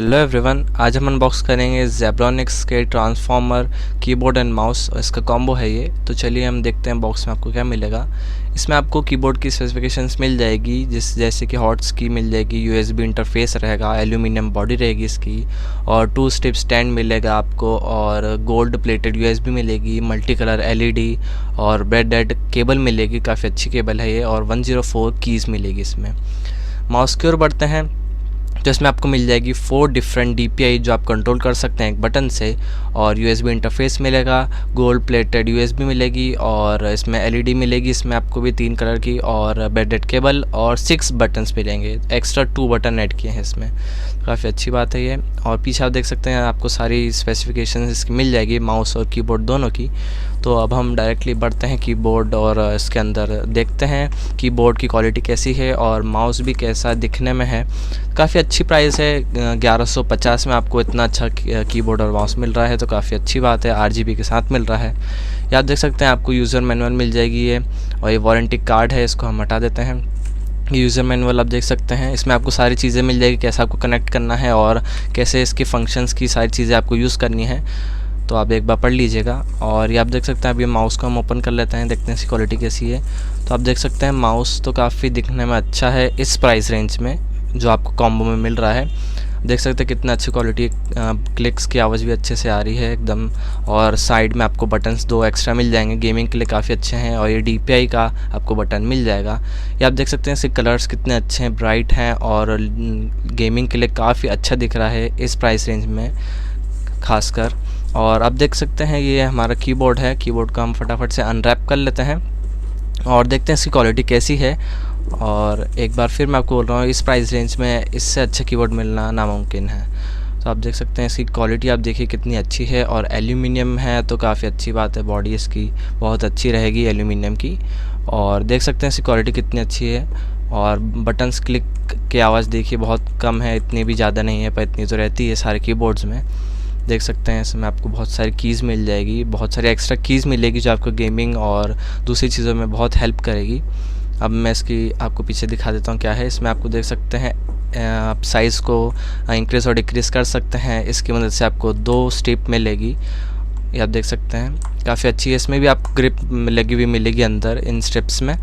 Hello everyone, आज हम unbox करेंगे जेब्रॉनिक्स के ट्रांसफॉर्मर कीबोर्ड एंड माउस और इसका कॉम्बो है ये। तो चलिए हम देखते हैं बॉक्स में आपको क्या मिलेगा। इसमें आपको कीबोर्ड की स्पेसिफिकेशंस मिल जाएगी, जैसे कि हॉट्स की मिल जाएगी, यूएसबी इंटरफेस रहेगा, एल्यूमिनियम बॉडी रहेगी इसकी, और 2 स्टेप स्टैंड मिलेगा आपको, और गोल्ड प्लेटेड यूएसबी मिलेगी, मल्टी कलर एलईडी और ब्रेडेड केबल मिलेगी, काफ़ी अच्छी केबल है ये, और 104 कीज़ मिलेगी इसमें। माउस की ओर बढ़ते हैं तो इसमें आपको मिल जाएगी 4 डिफरेंट DPI जो आप कंट्रोल कर सकते हैं एक बटन से, और USB इंटरफेस मिलेगा, गोल्ड प्लेटेड USB मिलेगी, और इसमें LED मिलेगी, इसमें आपको भी 3 कलर की, और ब्रेडेड केबल, और 6 बटन्स मिलेंगे, एक्स्ट्रा 2 बटन ऐड किए हैं इसमें, काफ़ी अच्छी बात है ये। और पीछे आप देख सकते हैं आपको सारी स्पेसिफिकेशंस इसकी मिल जाएगी, माउस और कीबोर्ड दोनों की। तो अब हम डायरेक्टली बढ़ते हैं कीबोर्ड और इसके अंदर देखते हैं कीबोर्ड की क्वालिटी कैसी है और माउस भी कैसा दिखने में है। काफ़ी अच्छी प्राइस है, 1150 में आपको इतना अच्छा कीबोर्ड और माउस मिल रहा है, तो काफ़ी अच्छी बात है। RGB के साथ मिल रहा है। ये आप देख सकते हैं आपको यूज़र मैनुअल मिल जाएगी ये, और ये वारंटी कार्ड है, इसको हम हटा देते हैं। यूज़र मैनुअल आप देख सकते हैं, इसमें आपको सारी चीज़ें मिल जाएगी, कैसे आपको कनेक्ट करना है और कैसे इसके फंक्शंस की सारी चीज़ें आपको यूज़ करनी है, तो आप एक बार पढ़ लीजिएगा। और ये आप देख सकते हैं, अभी माउस को हम ओपन कर लेते हैं, देखते हैं इसकी क्वालिटी कैसी है। तो आप देख सकते हैं माउस तो काफ़ी दिखने में अच्छा है इस प्राइस रेंज में जो आपको कॉम्बो में मिल रहा है। देख सकते हैं कितना अच्छी क्वालिटी, क्लिक्स की आवाज़ भी अच्छे से आ रही है एकदम, और साइड में आपको बटन्स 2 एक्स्ट्रा मिल जाएंगे, गेमिंग के लिए काफ़ी अच्छे हैं, और ये DPI का आपको बटन मिल जाएगा। ये आप देख सकते हैं इसके कलर्स कितने अच्छे हैं, ब्राइट हैं, और गेमिंग के लिए काफ़ी अच्छा दिख रहा है इस प्राइस रेंज में खासकर। और आप देख सकते हैं ये हमारा कीबोर्ड है, कीबोर्ड को हम फटाफट से अनरैप कर लेते हैं और देखते हैं इसकी क्वालिटी कैसी है। और एक बार फिर मैं आपको बोल रहा हूँ, इस प्राइस रेंज में इससे अच्छा कीबोर्ड मिलना नामुमकिन है। तो आप देख सकते हैं इसकी क्वालिटी आप देखिए कितनी अच्छी है, और एल्यूमिनियम है तो काफ़ी अच्छी बात है, बॉडी इसकी बहुत अच्छी रहेगी एल्यूमिनियम की। और देख सकते हैं इसकी क्वालिटी कितनी अच्छी है, और बटन्स क्लिक की आवाज़ देखिए बहुत कम है, इतनी भी ज़्यादा नहीं है, पर इतनी तो रहती है सारे कीबोर्ड्स में। देख सकते हैं इसमें आपको बहुत सारी कीज़ मिल जाएगी, बहुत सारी एक्स्ट्रा कीज़ मिलेगी जो आपको गेमिंग और दूसरी चीज़ों में बहुत हेल्प करेगी। अब मैं इसकी आपको पीछे दिखा देता हूँ क्या है इसमें। आपको देख सकते हैं आप साइज़ को इंक्रीज़ और डिक्रीज़ कर सकते हैं, इसकी मदद से आपको 2 स्टेप मिलेगी। ये आप देख सकते हैं काफ़ी अच्छी है, इसमें भी आपको ग्रिप लगी हुई मिलेगी अंदर इन स्टेप्स में,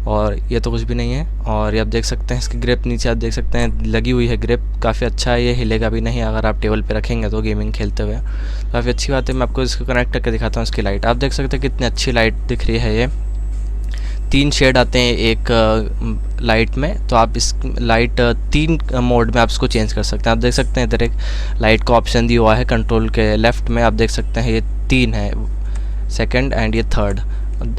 और ये तो कुछ भी नहीं है। और ये आप देख सकते हैं इसकी ग्रिप नीचे आप देख सकते हैं लगी हुई है ग्रिप, काफ़ी अच्छा है, ये हिलेगा भी नहीं अगर आप टेबल पे रखेंगे तो गेमिंग खेलते हुए, काफ़ी अच्छी बात है। मैं आपको इसको कनेक्ट करके दिखाता हूँ। इसकी लाइट आप देख सकते हैं कितनी अच्छी लाइट दिख रही है, ये 3 शेड आते हैं एक लाइट में, तो आप इस लाइट 3 मोड में आप इसको चेंज कर सकते हैं। आप देख सकते हैं इधर एक लाइट का ऑप्शन दिया हुआ है कंट्रोल के लेफ़्ट में, आप देख सकते हैं ये 3 है, सेकंड एंड ये थर्ड,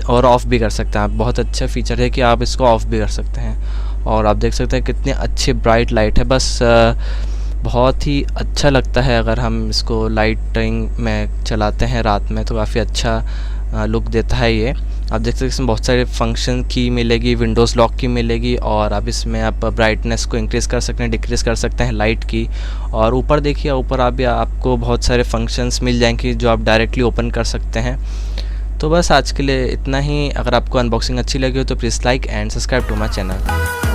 और ऑफ़ भी कर सकते हैं आप। बहुत अच्छा फीचर है कि आप इसको ऑफ़ भी कर सकते हैं। और आप देख सकते हैं कितनी अच्छी ब्राइट लाइट है, बस बहुत ही अच्छा लगता है अगर हम इसको लाइटिंग में चलाते हैं रात में, तो काफ़ी अच्छा लुक देता है ये। आप देख सकते हैं इसमें बहुत सारे फंक्शन की मिलेगी, विंडोज़ लॉक की मिलेगी, और आप इसमें आप ब्राइटनेस को इंक्रीज़ कर सकते हैं, डिक्रीज़ कर सकते हैं लाइट की। और ऊपर देखिए, ऊपर आपको बहुत सारे फंक्शंस मिल जाएंगे जो आप डायरेक्टली ओपन कर सकते हैं। तो बस आज के लिए इतना ही। अगर आपको अनबॉक्सिंग अच्छी लगी हो तो please like and subscribe to my channel.